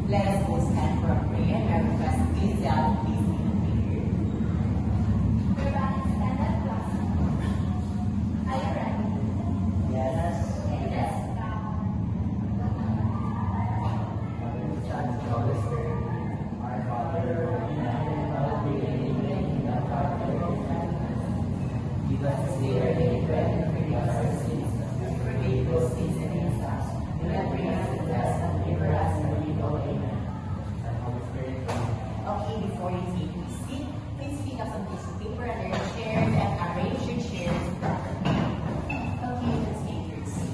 Let us both stand for a prayer and I request Giselle, please lead the prayer. Everybody stand up, class. Are you ready? Yes. Okay, let's bow. Son, Holy Spirit, our Father, in heaven, hallowed be thy name, thy kingdom come, thy will be done. Give us this day our daily bread, and forgive us our sins, as we forgive those sins against us. Do not bring us to test, but deliver us from evil. Amen. And Holy Spirit, amen. Okay, before you take your seat, please pick up some piece of paper under your chairs and arrange your chairs properly. Okay, let's take your seat.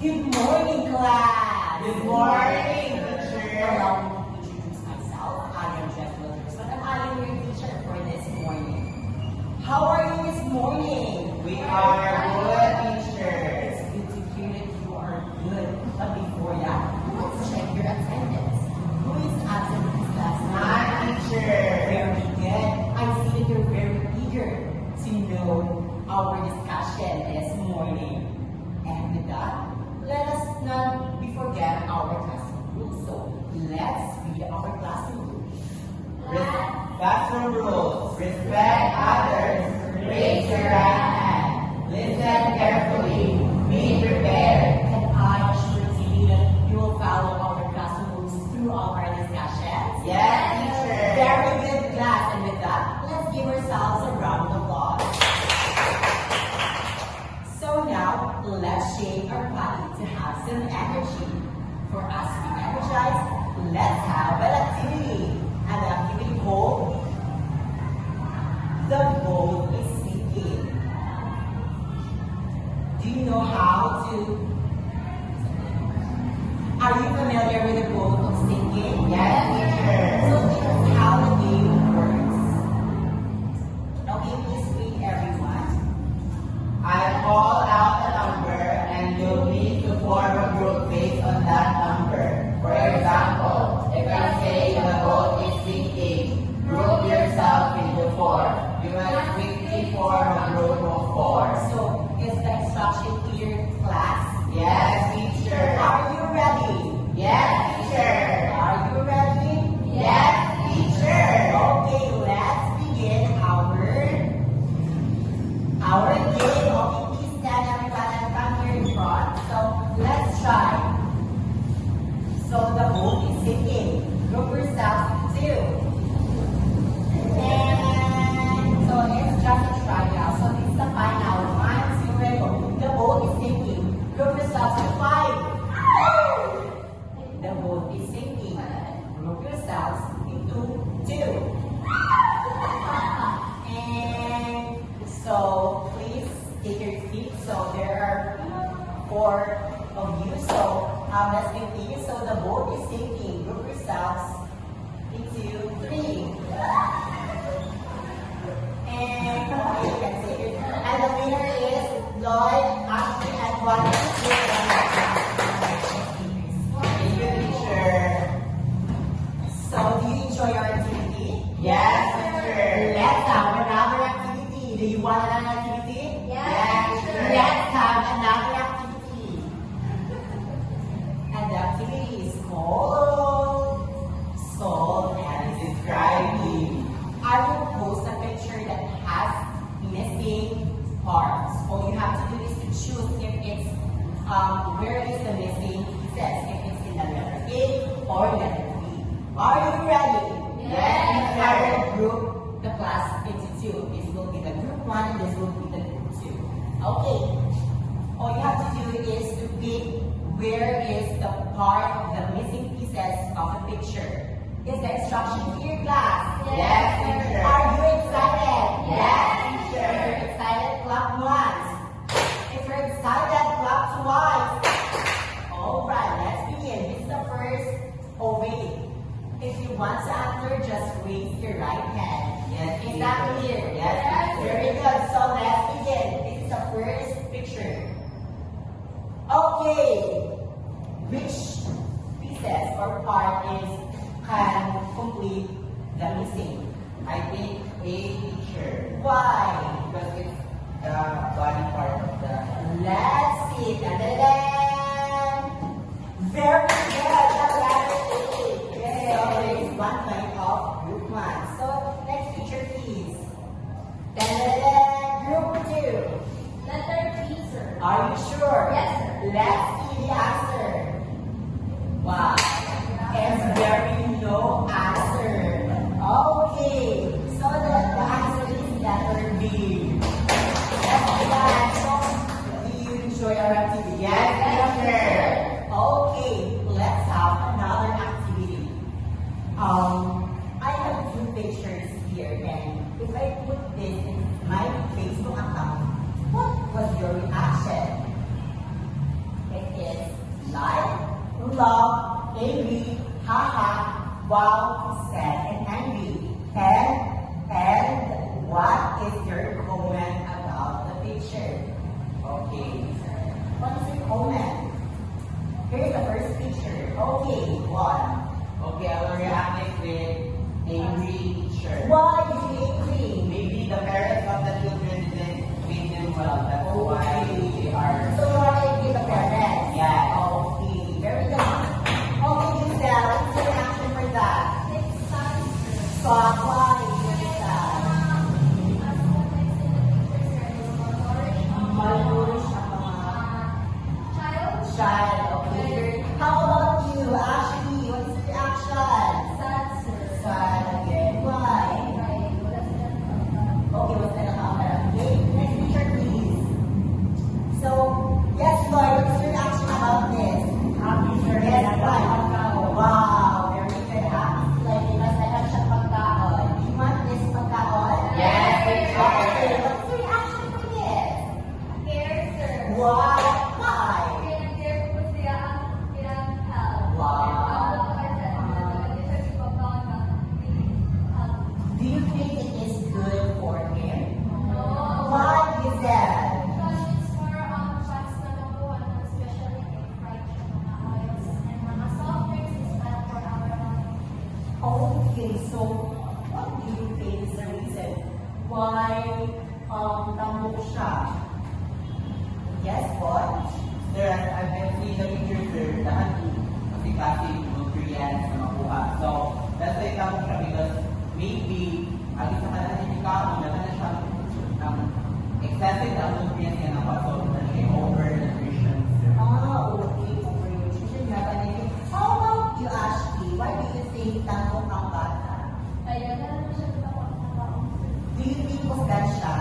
Good morning, class! Good morning, teacher. Allow me to introduce myself. I am Jeff Wilderson and I am your teacher for this morning. How are you this morning? We are good, teacher. It's good to hear that you are good. But before that, let's check your attendance. Who is absent this class? My teacher. Very good. I see that you're very eager to know our discussion this morning. And with that, let us not forget our classroom rules. So let's read our classroom rules. Classroom rules. Respect others. Raise your right hand. Listen carefully. Be prepared. And I assure you that you will follow our classroom rules through all our discussions. Yes, teacher. Very good, class. And with that, let's give ourselves a round of applause. So now, let's shake our body to have some energy. For us to be energized, let's have an activity. And the activity called The Boat is Sinking. Do you know how to? Are you familiar with the boat of sinking? Yes, teacher. So this is how the game works. Okay, please read everyone. I call out a number and you'll need to form a group based on that number. For example, if I say the boat is sinking, group yourself into four. You must quickly form a group of four. So is the instruction clear, class? Yes, teacher. Are you ready? Yes, teacher. Are you ready? Yes, teacher. Okay, let's begin our game. Okay, please stand everybody and come here in front. So let's try. So the boat is sinking. Group yourselves into two. And so it's just a trial. So this is the final. 1, 0. The boat is sinking. Group yourselves to 5. The boat is sinking. Group yourselves into 2. And so please take your seat. So there are 4 of you. So let's continue. So the boat is sinking. Group yourselves into 3. And okay, you can say it. And the winner is Lloyd, Ashley, and Juan. Thank you, teacher. So do you enjoy your activity? Yes, teacher. Let's have another activity. Do you want another activity? Yes, teacher. Let's have another activity. And the activity is called Solve and Describing. I will post a picture that has missing parts. All you have to do is to choose if it's where is the missing pieces. If it's in the letter A or letter B. Are you ready? Yes, I sir. will group the class into 2. This will be the group 1 and this will be the group 2. Okay. All you have to do is to pick where is the part of the missing pieces of the picture. Is the instruction clear, class? Yes, teacher. Are you excited? Yes, If teacher. you're excited, clap once. If you're excited, clap twice. Alright, let's begin. This is the first. Oh, wait. If you want to answer, just raise your right hand. Yes, Is that clear? Yes, teacher. Very good. So let's begin. This is the first picture. Okay. Which pieces or part can complete the missing? I think A, teacher. Why? Because it's the body part of the. Let's see. Da-da-da. Very good. love, angry, haha, wow, sad, and angry. And what is your comment about the picture? Okay, what is your comment? Here's the first picture. Okay, one. Okay, I will react next with angry teacher. Why is he angry? Maybe the parents of the children didn't treat them well. That's why they are. So you are angry with the parents? Yeah. Okay, very good. Okay, Giselle, what's your reaction for that? It's sad, sir. So, why is it sad? As what I said in the picture, sir, Malnourished ang mga child, child. Okay, how about you? Ashley, what is your reaction? sad, sir. Sad again. Why? Right, wala silang pagkakas. Okay, what's the camera? Okay, next picture please. So, yes, Lloyd, what's your reaction about this? Happy sir. Yes, why? Wow, very good. Happy like because I have siyang pagkaon. Do you want this pagkaon? Yes, Okay, sir. what's your reaction for this? Care, sir. Why? Why? Care po siya ang pinag-help. Wow. Do you think it is good for him? Why is that? Okay, so what do you think is the reason why tambok siya? Yes, what? Sir, I can see the picture, sir. Lahat kasi kasi nutrients na makuha. So, that's why tawag siya because maybe ang isa ka na hindi na siya excessive na nutrients yan ako. So, na siya over-nutrition, sir. Okay, overnutrition nga ba nito? How about you, Ashley? Why do you think tambok ang bata? Do you think kusgan siya?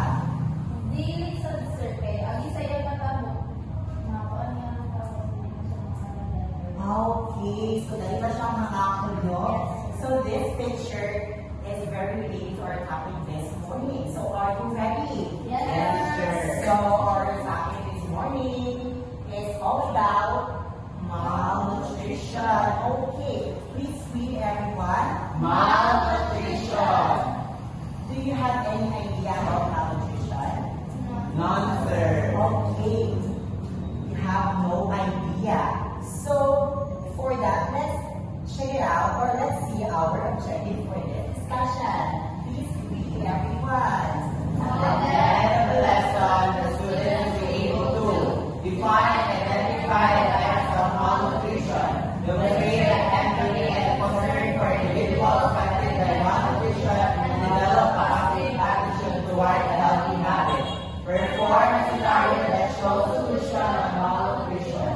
Okay, so dali ba siyang nakakulo? So this picture is very related to our topic this morning. So are you ready? Yes. So our topic this morning is all about malnutrition. Okay, please read everyone. Malnutrition. Do you have any idea about malnutrition? None, sir. Okay, you have no idea. So, for that, let's check it out or let's see our objective for this discussion. Please read everyone. At the end of the lesson, the students will be able to define and identify the types of malnutrition, demonstrate an empathy and concern for individuals affected by malnutrition, and develop a positive attitude toward a healthy habit. Perform a scenario that shows solution on malnutrition.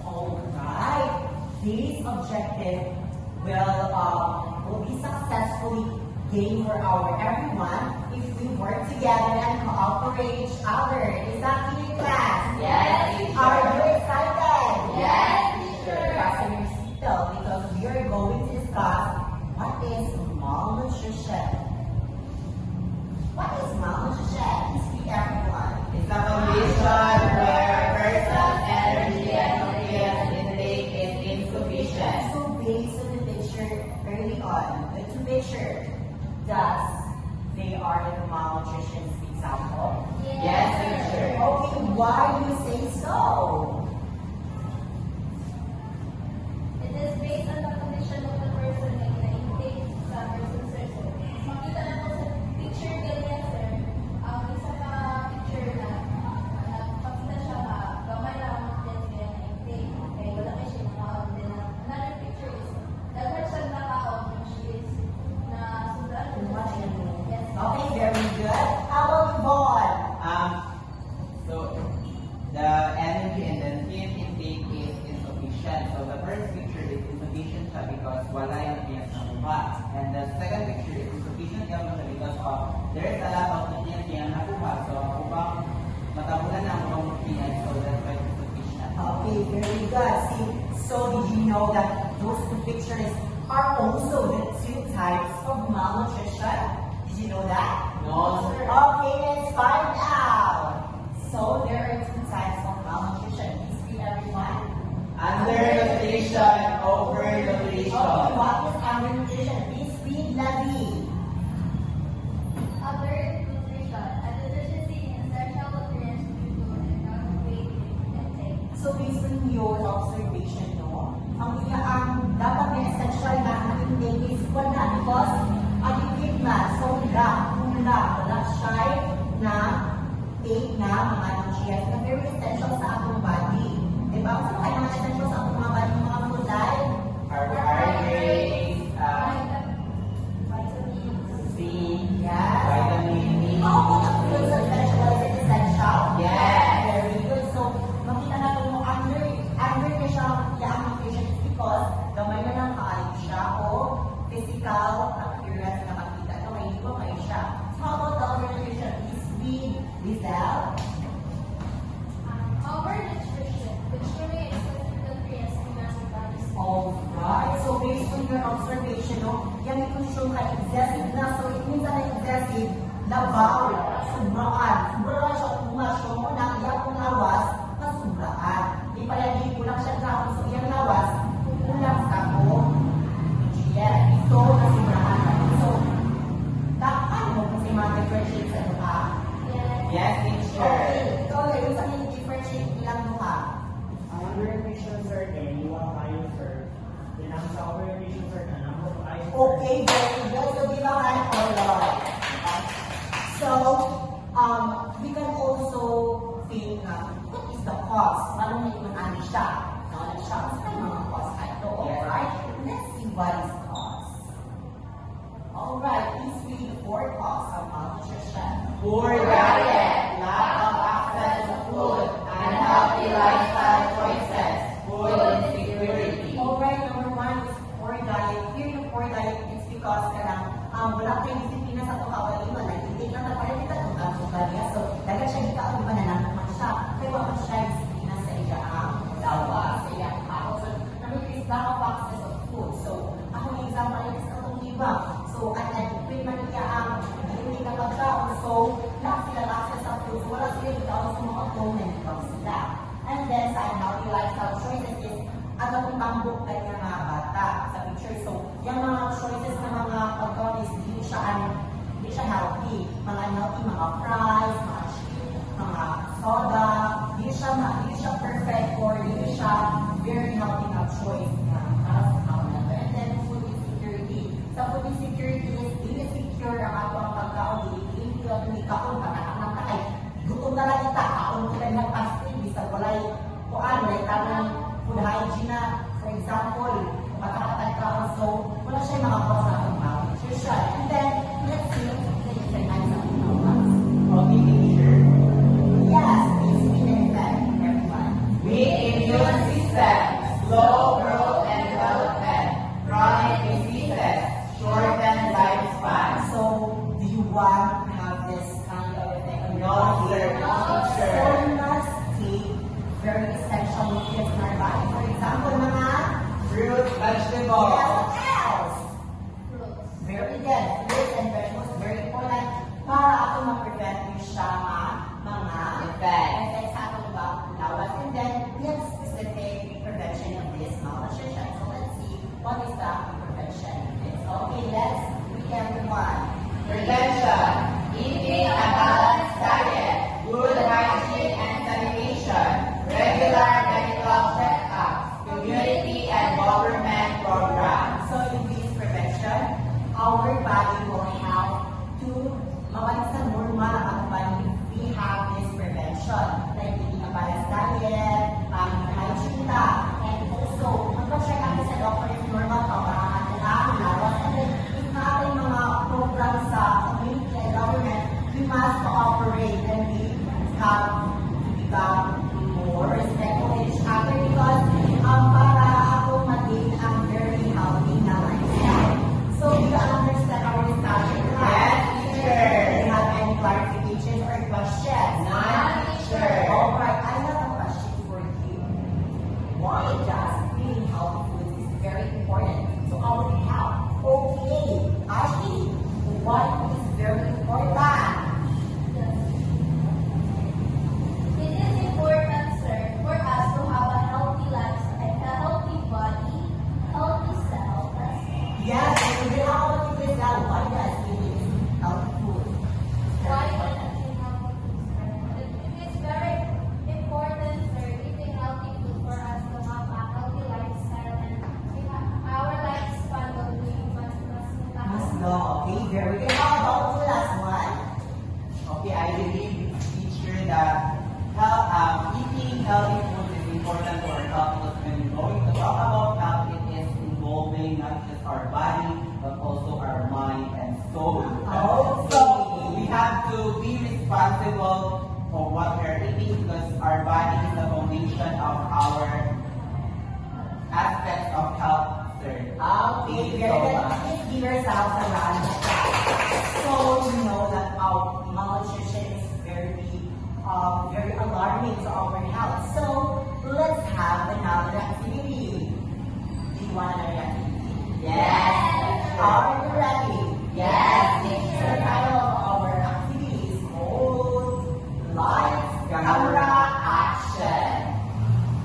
Alright, this objective will be successfully gained for our everyone if we work together and cooperate each other. Is that clear, class? Yes, teacher. Are you excited? Yes, teacher. Fasten your seatbelt because we are going to discuss what is malnutrition. What is malnutrition? Please read everyone. It's a condition where a person's energy and nutrients intake is insufficient. So based on the picture early on, the two pictures, does they are the malnutrition example? Yes, teacher. Okay, why do you say so? It is based on the condition of the person and the intake sa person, sir. So, makita na po sa picture ganyan, sir. Ang isa pa picture na nagpakita siya gamay lang ang nutrients kaya na intake. Kaya wala kayo siya nakaon din. Another picture is daghan siya nakaon which is na sundan. Yes. Okay, very good. How about you, Vaughn? So the energy and the nutrient intake is insufficient. So the first picture is insufficient siya because wala yung nutrients na kuha. And the second picture is insufficient siya because there is a lot of nutrients na nakuha. So upang matabulan na ang mga nutrients, so that's why it's insufficient. Okay, very good. See, so did you know that those two pictures are also the two types of malnutrition? Did you know that? No, sir. Okay, let's find out. So there are two types of malnutrition. Please read everyone. Undernutrition, Okay, overnutrition. what is undernutrition? Please read, Lavi. Other nutrition, a deficiency in essential nutrients due to inadequate intake. So based on your observation, no, ang dapat may essential na intake is wala because adequate na, so kulang, wala siya na take na mga nutrients na very essential sa atong body. Diba? So kaya mga essential sa atong mga body, mga food like Carbohydrates, Vitamins. C, yes. vitamin E. Ako po na foods are essential, is it essential? Yes. Very good. So, makita natin mo, under na siya, yung nutrition is because gamay na lang kaayo siya o physical appearance na makita. No, hindi ko kayo siya. So, how about the other nutrition? Is read, Lizelle? Overnutrition, which can be excessive nutrients in massive bodies. Alright. So, based on your observation, no, yan ito siya ka excessive na. So, it means na excessive, labaw, sobraan. Sobraan siya, pumasyo mo na, iyak kong lawas, masubraan. Ipalagi ko lang siya sa so iyang lawas, kulang sa ko. Yes, ito na sobraan. So, dapat mo kasi ma-differentiate sa duha. Yes, teacher. Okay, ikaw na yung sa differentiate ilang duha. Ang undernutrition sir, kaya iwan kayo sir. Then ang sa overnutrition sir, nanamot kayo sir. Okay, very good. So, give a hand for Lord. So, we can also think, what is the cause? Paano na yung ano siya? Ano siya? Mas may mga cause ito, alright? Let's see what is cause. Alright, please read the four cause of malnutrition. Poor diet, lack of access to food, unhealthy lifestyle choices, food insecurity. Alright, number one is poor diet. Here yung poor diet is because wala tayong disiplina sa tukawa iwan. Nag-intake lang na parang kita itong tukawa niya. So, dagat siya dito ang iba na naman siya. Kaya wala siya yung disiplina sa iya ang dawa, sa iya ang tao. So, number three is lack of access of food. So, ako yung example is itong iba. So, at nag-quit man niya ang hindi na pagkaon. So, lack sila access of food. So, wala sila dito sa mga opponent from sila. And then, sa unhealthy lifestyle choices is ang atong tambok na yung mga bata sa picture. So, yung mga choices na mga pagkaon is hindi siya healthy. Mga unhealthy, mga fries, mga chips, mga soda, hindi siya perfect or hindi siya very healthy na choice na para sa tao na to. And then, food insecurity. Sa food insecurity is hindi secure ang ato ang pagkaon, hindi ito ni kaon, pagkaon ng kakay. Gutom na lang ita, kaon ko lang ng pastil, bisa walay kuan, walay tanong food hygiene na, for example, pagkakatag kaon, so wala siya mga cause na itong malnutrition. And then, let's see the different kinds of illness. Okay, teacher. Yes, please read and effect, everyone. Weak immune system, slow growth and development, chronic diseases, shortened lifespan. So, do you want to have this kind of effect on your No, body? sir. No, So, sir. we must take very essential nutrients in our body. For example, mga Fruits, yes, vegetables. what else? Fruits. Very good. Fruits and vegetables, very important para ako ma-prevent yung siya mga effects sa atong lawas. And then, we have specific prevention of this malnutrition. So, let's see what is the prevention of this. Okay, let's read everyone. Prevention, eating a balanced diet, good hygiene and sanitation, regular medical checkups, community and government programs. So, in this prevention, our body will have to mawala sa normal ang body if we have this prevention. Like eating a balanced diet, hygiene ta, and also, magpa-check natin sa doctor if normal ka para ang lawas. And then, if natin mga programs sa community and government, we must cooperate and we have to become more respectful to each other because para ako maging ang very healthy na lifestyle. So, you understand our discussion very good. How about the last one? Okay, I believe, teacher, that eating healthy food is important to our health because when we're going to talk about health, it is involving not just our body, but also our mind and soul. Okay. So we have to be responsible for what we're eating because our body is the foundation of our aspects of health, sir. Okay, very good. Let's give ourselves a round of applause. So you know that malnutrition is very alarming to our health. So let's have another activity. Do you want another activity? Yes. Are you ready? Yes, The teacher. title of our activity is called Lights, Camera, Action.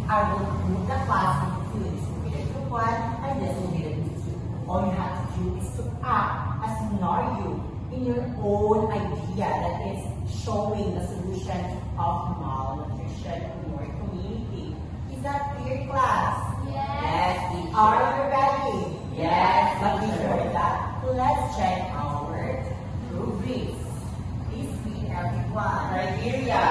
I will group the class into two. This will be the group one and this will be the group two. All you have to do is to act a scenario in your own idea that is showing the solution of malnutrition in your community. Is that clear, class? Yes. teacher. Are you ready? Yes, But teacher. before that, let's check our rubrics. Please read everyone. Criteria,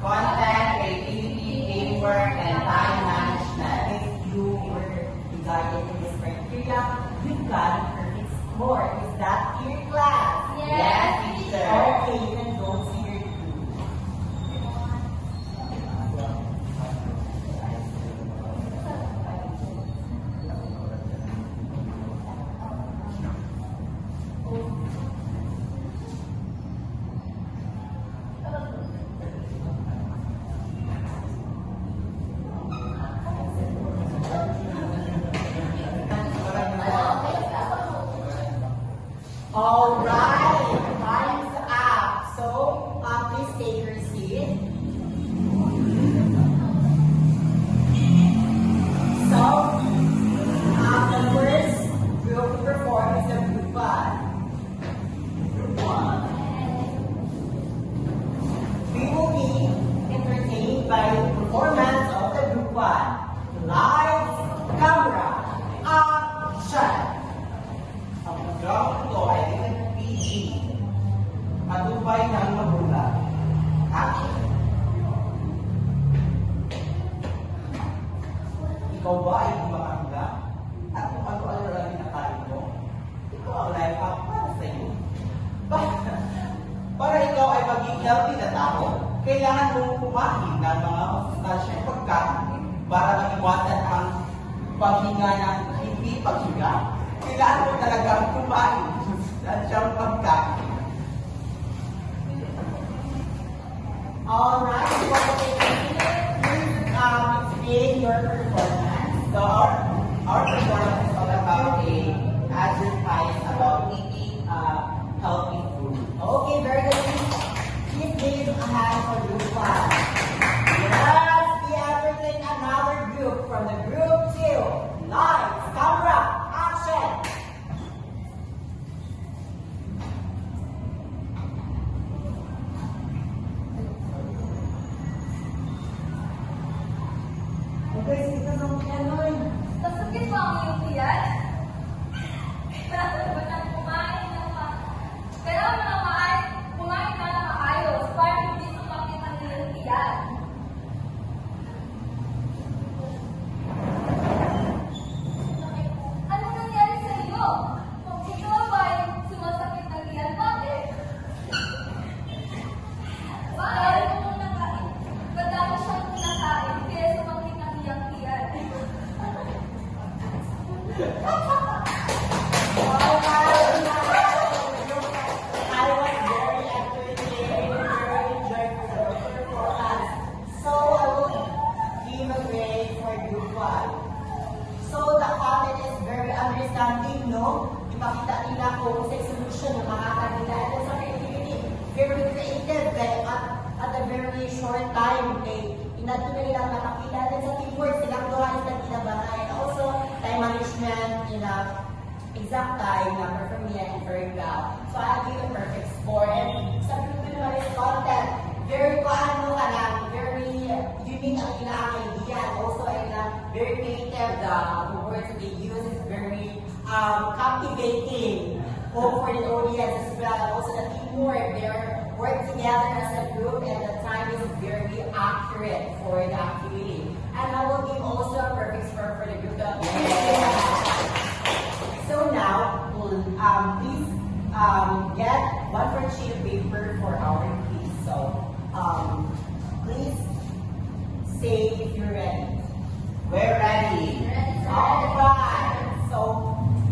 content, creativity, teamwork, and time management. If you were guided in this criteria, you got a perfect score. Is that clear, class? Yes, teacher. Okay, you can go to your group. All right, time's up. So, please take your seat. So, the first group to perform is the group one. Group one. We will be entertained by the performance of the group one. Lights, camera, action. Ang ground ko ay PG. Matupay ng magulang. Action. Ikaw ba ay kumakangga? At kung ano-ano lang kinakain mo? Ikaw ang life hack para sa iyo. Para ikaw ay maging healthy na tao, kailangan mong kumain ng mga masustansyang pagkain para maiwasan ang paghinga ng hindi paghinga. Kailangan mo talagang kumain ng masustansyang pagkain. Alright, so what they please explain your performance. So our performance is all about a advertise about eating healthy food. Okay, very good. Please give a hand for group one. Yes, we entertain another group from the group two. Lights, camera, action. Okay, sige ka ng pianoy. Masakit ba ang iyong tiyan? Kailangan mo na kumain ng kailangan mo na kumain ka na maayos para hindi sumakit ang iyong tiyan. Ano nangyari sa iyo? Kung ikaw ba ay sumasakit ang tiyan, bakit? Dahil mo mong nakain. Madami siyang kinakain kaya sumakit ang iyong tiyan. I was very entertained, very joyful with the performance. So I will give a grade for group one. So the content is very understanding, no? Ipakita nila kung sa solution ng mga kanila at sa creativity. Very creative, like at a very short time, okay? Inato na nilang nakakita din sa teamwork, silang gawa is nagkinabanay. And also, time management in a exact time na perform niya and very well. So I'll give a perfect score. And sa group ko naman is content. Very paano ka lang, very unique ang ilang idea. And also, very creative. The words that they use is very captivating. hope for the audience as well, and also the teamwork. They're work together as a group, and the time is very accurate for the activity. And I will give also a perfect score for the group that So now, please get one more sheet of paper for our quiz. So, please say if you're ready. We're ready. Alright, so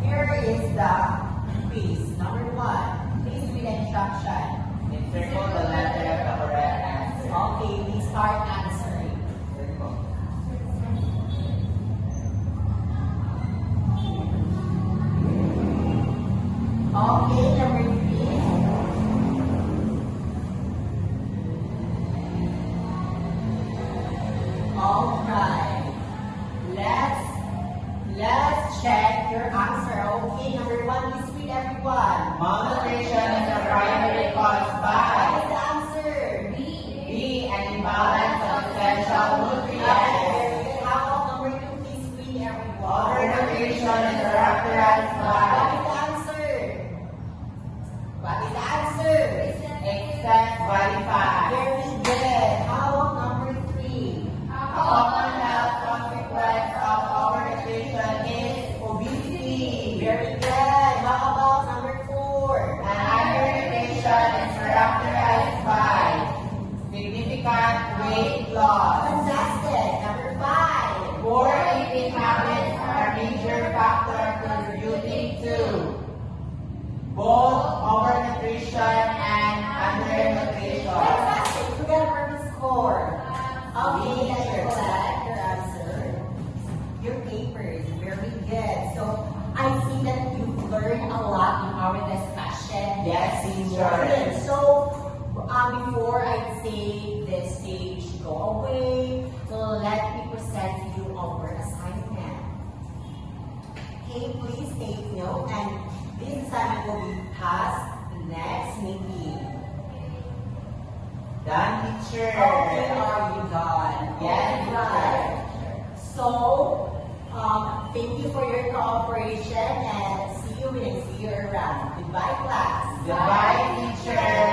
here is the quiz. Number 1, please read the instruction. Encircle the letter of the correct answer. Okay, we start answering. Circle. Okay, number 3. Alright, let's check your answer. Okay, number 1, please read everyone. Malnutrition is a primary cause What by is the answer? B. An imbalance of essential Okay, nutrients. very good. How about number 2, please read everyone. Overnutrition is characterized What by is the answer? What is the answer? excess body fat. Very good. How about number 3? A common health consequence of overnutrition is obesity. Very good. How about number 4? And undernutrition is characterized by significant weight loss. Fantastic. Number 5. Poor eating habits are a major factor contributing to both overnutrition and undernutrition. Fantastic. You got a perfect score. Okay, let's collect your answer. Your paper is very good. So I see that you've learned a lot in our discussion. Yes, teacher. Good. So before I say the stage go away, so let me present you our assignment. Okay, please take note, and this assignment will be passed next meeting. Done, teacher. Okay, are you done? Yes, Alright. So, thank you for your cooperation, and see you when I see you around. Goodbye, class. Goodbye, teacher.